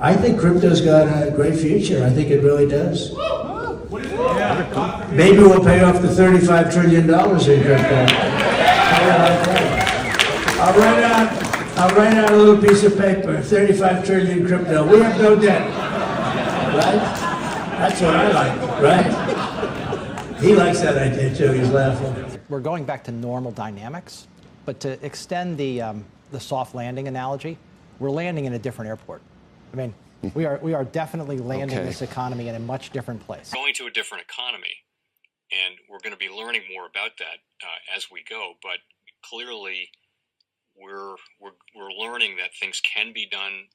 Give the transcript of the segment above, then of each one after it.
I think crypto's got a great future. I think it really does. Maybe we'll pay off the $35 trillion in crypto. I'll write out a little piece of paper, 35 trillion crypto. We have no debt, right? That's what I like, right? He likes that idea too, he's laughing. We're going back to normal dynamics, but to extend the soft landing analogy, we're landing in a different airport. I mean, we are definitely landing this economy in a much different place. Going to a different economy, and we're going to be learning more about that as we go. But clearly, we're learning that things can be done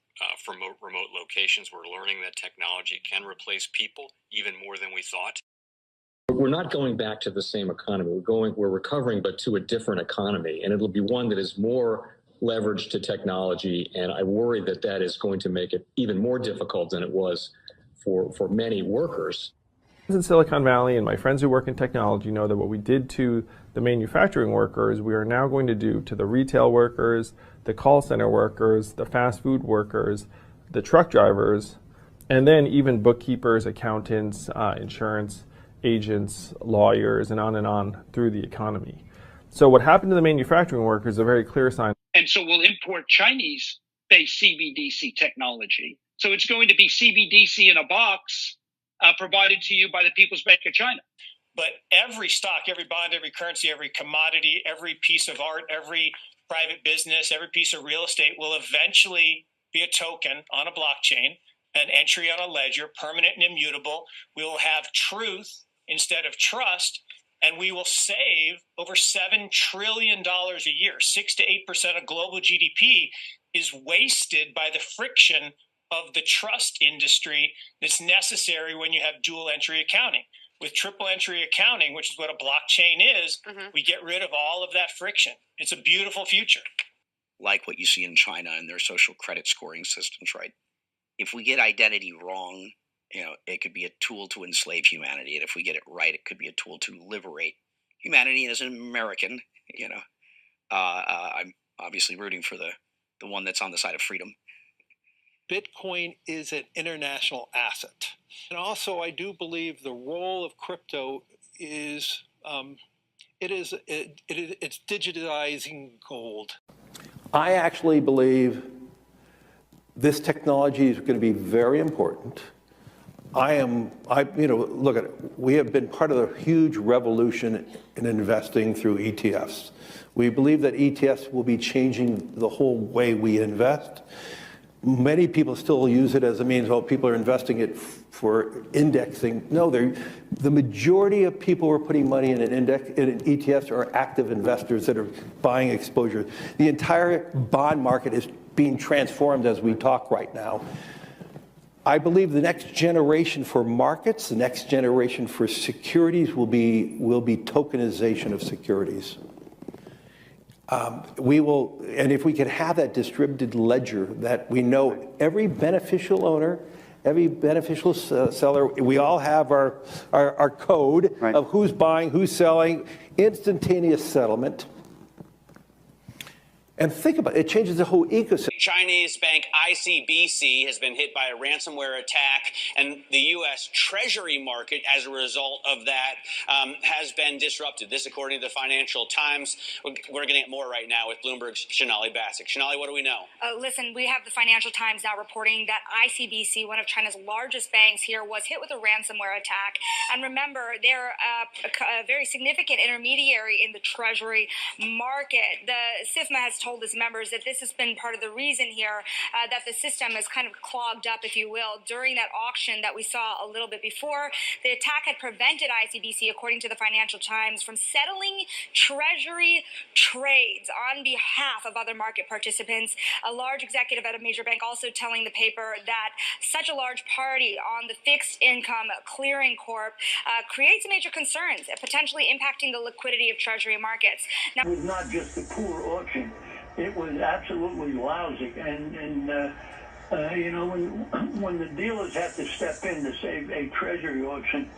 from remote locations. We're learning that technology can replace people even more than we thought. We're not going back to the same economy. We're recovering, but to a different economy, and it'll be one that is more leveraged to technology. And I worry that that is going to make it even more difficult than it was for many workers. In Silicon Valley, and my friends who work in technology know that what we did to the manufacturing workers, we are now going to do to the retail workers, the call center workers, the fast food workers, the truck drivers, and then even bookkeepers, accountants, insurance agents, lawyers, and on through the economy. So what happened to the manufacturing workers is a very clear sign. And so we'll import Chinese-based CBDC technology. So it's going to be CBDC in a box provided to you by the People's Bank of China. But every stock, every bond, every currency, every commodity, every piece of art, every private business, every piece of real estate will eventually be a token on a blockchain, an entry on a ledger, permanent and immutable. We will have truth instead of trust, and we will save over $7 trillion a year. 6 to 8% of global GDP is wasted by the friction of the trust industry that's necessary when you have dual entry accounting. With triple entry accounting, which is what a blockchain is, we get rid of all of that friction. It's a beautiful future. Like what you see in China and their social credit scoring systems, right? If we get identity wrong, it could be a tool to enslave humanity. And if we get it right, it could be a tool to liberate humanity. And as an American, I'm obviously rooting for the one that's on the side of freedom. Bitcoin is an international asset. And also, I do believe the role of crypto is, it's digitizing gold. I actually believe this technology is going to be very important. Look at it. We have been part of the huge revolution in investing through ETFs. We believe that ETFs will be changing the whole way we invest. Many people still use it as a means, people are investing it for indexing. No, the majority of people who are putting money in in ETFs are active investors that are buying exposure. The entire bond market is being transformed as we talk right now. I believe the next generation for markets, the next generation for securities will be tokenization of securities. And if we could have that distributed ledger that we know every beneficial owner, every beneficial seller, we all have our code of who's buying, who's selling, instantaneous settlement. And think about it, it changes the whole ecosystem. Chinese bank ICBC has been hit by a ransomware attack, and the U.S. Treasury market, as a result of that, has been disrupted. This, according to the Financial Times. We're getting it more right now with Bloomberg's Sonali Basak. Sonali, what do we know? Listen, we have the Financial Times now reporting that ICBC, one of China's largest banks here, was hit with a ransomware attack. And remember, they're a very significant intermediary in the Treasury market. The SIFMA has told its members that this has been part of the reason here that the system is kind of clogged up, if you will, during that auction that we saw a little bit before. The attack had prevented ICBC, according to the Financial Times, from settling Treasury trades on behalf of other market participants. A large executive at a major bank also telling the paper that such a large party on the fixed income clearing corp creates major concerns, potentially impacting the liquidity of Treasury markets. Now, it was not just a poor auction. It was absolutely lousy, and when the dealers have to step in to save a treasury auction,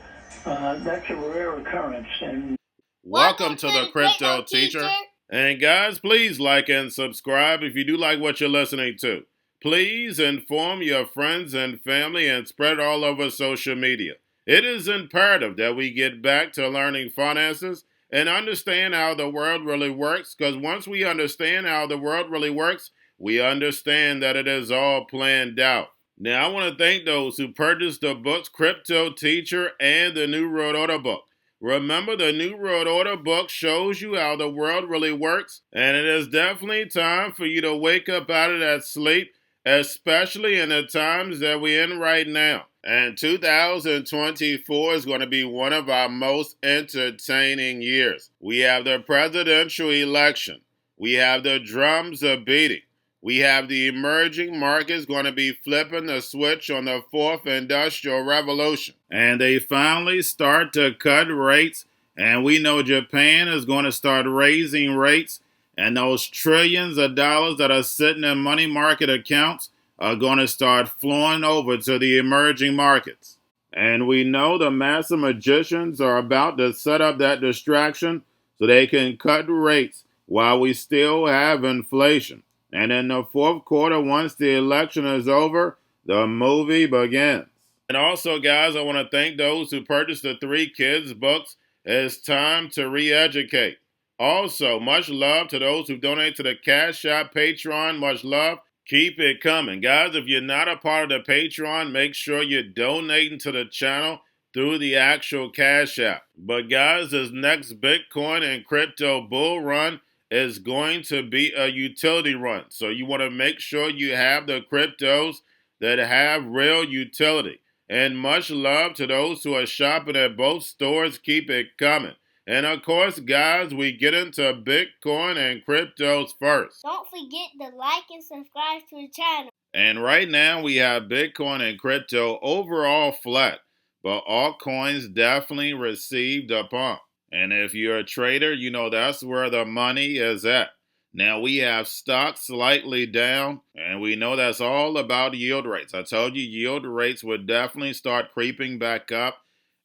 that's a rare occurrence. And welcome to the Crypto Teacher. And guys, please like and subscribe if you do like what you're listening to. Please inform your friends and family and spread it all over social media. It is imperative that we get back to learning finances and understand how the world really works, because once we understand how the world really works, we understand that it is all planned out. Now, I want to thank those who purchased the books Cryptoteacher and the New World Order book. Remember, the New World Order book shows you how the world really works, and it is definitely time for you to wake up out of that sleep, especially in the times that we're in right now. And 2024 is going to be one of our most entertaining years. We have the presidential election. We have the drums are beating. We have the emerging markets going to be flipping the switch on the fourth industrial revolution. And they finally start to cut rates. And we know Japan is going to start raising rates. And those trillions of dollars that are sitting in money market accounts are going to start flowing over to the emerging markets. And we know the master magicians are about to set up that distraction so they can cut rates while we still have inflation. And in the fourth quarter, once the election is over, the movie begins. And also, guys, I want to thank those who purchased the 3 Kids books. It's time to re-educate. Also, much love to those who donate to the Cash App, Patreon. Much love. Keep it coming. Guys, if you're not a part of the Patreon, make sure you're donating to the channel through the actual Cash App. But guys, this next Bitcoin and crypto bull run is going to be a utility run. So you want to make sure you have the cryptos that have real utility. And much love to those who are shopping at both stores. Keep it coming. And of course, guys, we get into Bitcoin and cryptos first. Don't forget to like and subscribe to the channel. And right now we have Bitcoin and crypto overall flat, but altcoins definitely received a pump. And if you're a trader, you know that's where the money is at. Now we have stocks slightly down, and we know that's all about yield rates. I told you yield rates would definitely start creeping back up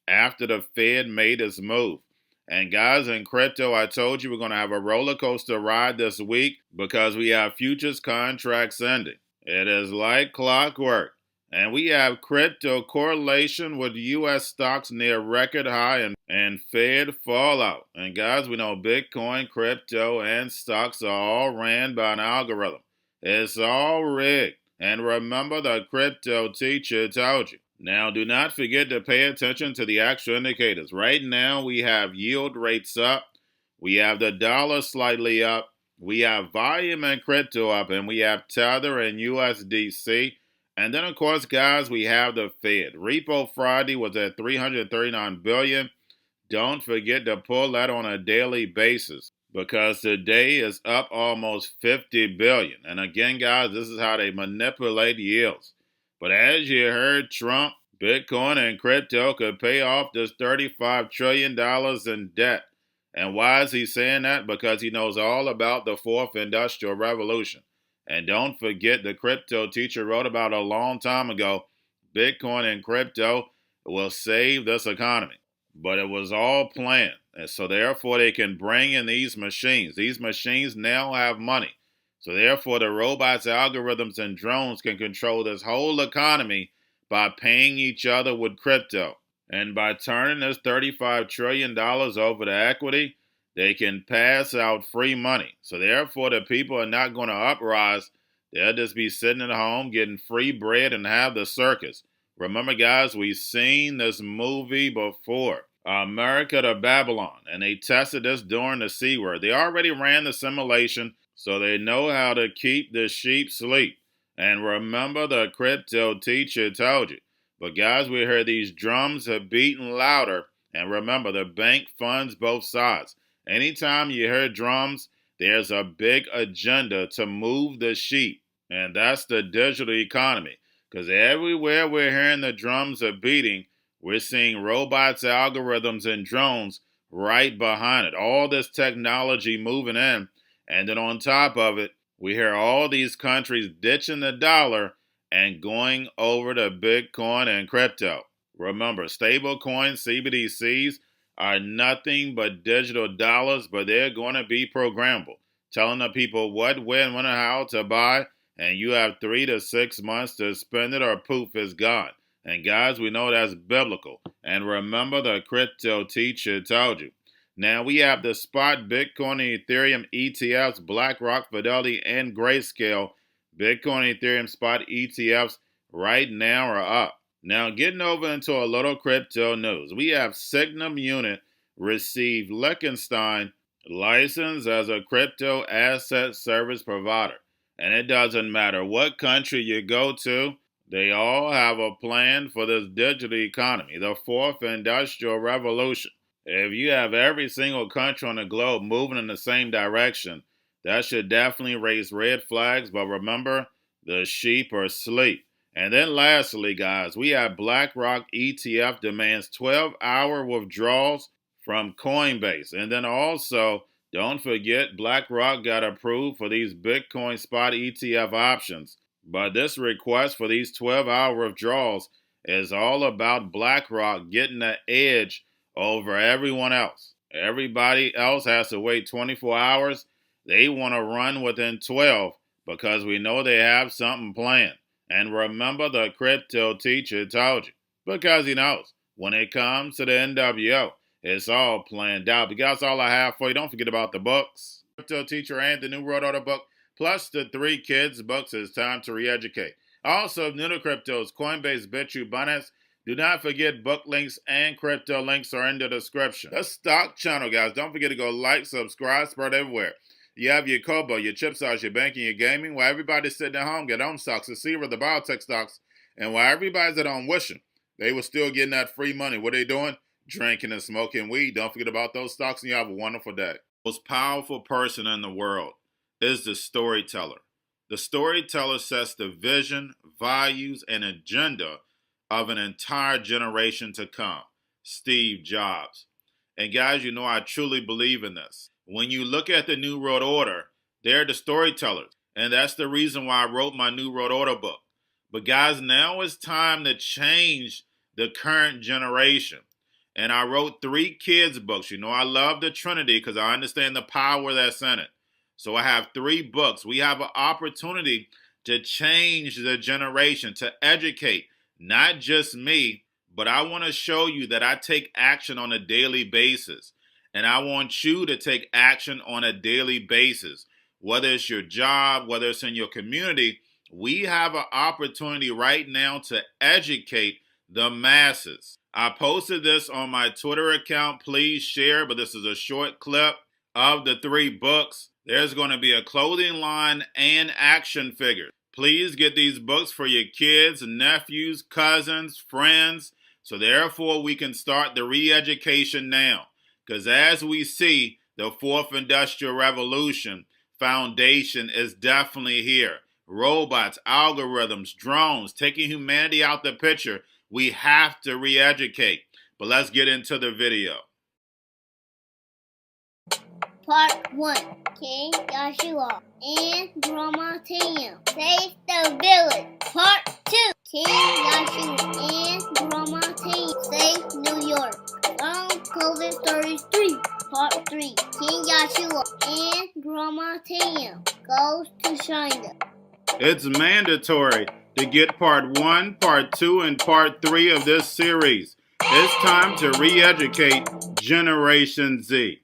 after the Fed made its move. And guys, in crypto, I told you we're going to have a roller coaster ride this week because we have futures contracts ending. It is like clockwork. And we have crypto correlation with U.S. stocks near record high and Fed fallout. And guys, we know Bitcoin, crypto, and stocks are all ran by an algorithm. It's all rigged. And remember, the crypto teacher told you. Now, do not forget to pay attention to the actual indicators. Right now, we have yield rates up. We have the dollar slightly up. We have volume and crypto up. And we have Tether and USDC. And then, of course, guys, we have the Fed. Repo Friday was at $339 billion. Don't forget to pull that on a daily basis because today is up almost $50 billion. And again, guys, this is how they manipulate yields. But as you heard Trump, Bitcoin and crypto could pay off this $35 trillion in debt. And why is he saying that? Because he knows all about the fourth industrial revolution. And don't forget, the crypto teacher wrote about a long time ago, Bitcoin and crypto will save this economy. But it was all planned. And so therefore they can bring in these machines. These machines now have money. So therefore, the robots, algorithms, and drones can control this whole economy by paying each other with crypto. And by turning this $35 trillion over to equity, they can pass out free money. So therefore, the people are not going to uprise. They'll just be sitting at home getting free bread and have the circus. Remember, guys, we've seen this movie before. America to Babylon. And they tested this during the C word. They already ran the simulation, so they know how to keep the sheep asleep. And remember, the crypto teacher told you. But guys, we heard these drums are beating louder. And remember, the bank funds both sides. Anytime you hear drums, there's a big agenda to move the sheep. And that's the digital economy. Because everywhere we're hearing the drums are beating, we're seeing robots, algorithms, and drones right behind it. All this technology moving in. And then on top of it, we hear all these countries ditching the dollar and going over to Bitcoin and crypto. Remember, stable coins, CBDCs, are nothing but digital dollars, but they're going to be programmable, telling the people what, when, and how to buy and you have 3 to 6 months to spend it or poof, it's gone. And guys, we know that's biblical. And remember, the crypto teacher told you. Now we have the spot Bitcoin and Ethereum ETFs, Blackrock, Fidelity, and Grayscale. Bitcoin and Ethereum spot ETFs right now are up. Now getting over into a little crypto news. We have Signum Unit received Liechtenstein license as a crypto asset service provider. And it doesn't matter what country you go to, they all have a plan for this digital economy, the fourth industrial revolution. If you have every single country on the globe moving in the same direction, that should definitely raise red flags. But remember, the sheep are asleep. And then lastly, guys, we have Blackrock ETF demands 12-hour withdrawals from Coinbase. And then also, don't forget, BlackRock got approved for these Bitcoin spot ETF options. But this request for these 12-hour withdrawals is all about BlackRock getting the edge over everyone else. Everybody else has to wait 24 hours. They want to run within 12 because we know they have something planned. And remember, the crypto teacher told you, because he knows when it comes to the NWO, it's all planned out. But that's all I have for you. Don't forget about the books, Crypto Teacher and the New World Order book, plus the 3 kids books. It's time to re-educate. Also, new to cryptos, Coinbase, Bitrue, Binance. Do not forget book links and crypto links are in the description. The stock channel, guys. Don't forget to go like, subscribe, spread everywhere. You have your Kobo, your chip stocks, your banking, your gaming. While everybody's sitting at home, get home stocks, the Seaver, the biotech stocks. And while everybody's at home wishing they were still getting that free money, what are they doing? Drinking and smoking weed. Don't forget about those stocks, and you have a wonderful day. The most powerful person in the world is the storyteller. The storyteller sets the vision, values, and agenda of an entire generation to come. Steve Jobs. And guys, you know I truly believe in this. When you look at the New World Order, they're the storytellers. And that's the reason why I wrote my New World Order book. But guys, now it's time to change the current generation. And I wrote 3 kids books. You know I love the Trinity because I understand the power that's in it. So I have 3 books. We have an opportunity to change the generation, to educate, not just me, but I want to show you that I take action on a daily basis. And I want you to take action on a daily basis. Whether it's your job, whether it's in your community, we have an opportunity right now to educate the masses. I posted this on my Twitter account. Please share, but this is a short clip of the 3 books. There's going to be a clothing line and action figures. Please get these books for your kids, nephews, cousins, friends, so therefore we can start the re-education now. Because as we see, the 4th Industrial Revolution foundation is definitely here. Robots, algorithms, drones, taking humanity out the picture. We have to re-educate. But let's get into the video. Part 1. King Joshua and Drama Team save the village. Part 2. King Joshua and Drama Team save New York from COVID Stories 3. Part 3. King Joshua and Drama Team goes to China. It's mandatory to get part 1, part 2, and part 3 of this series. It's time to re-educate Generation Z.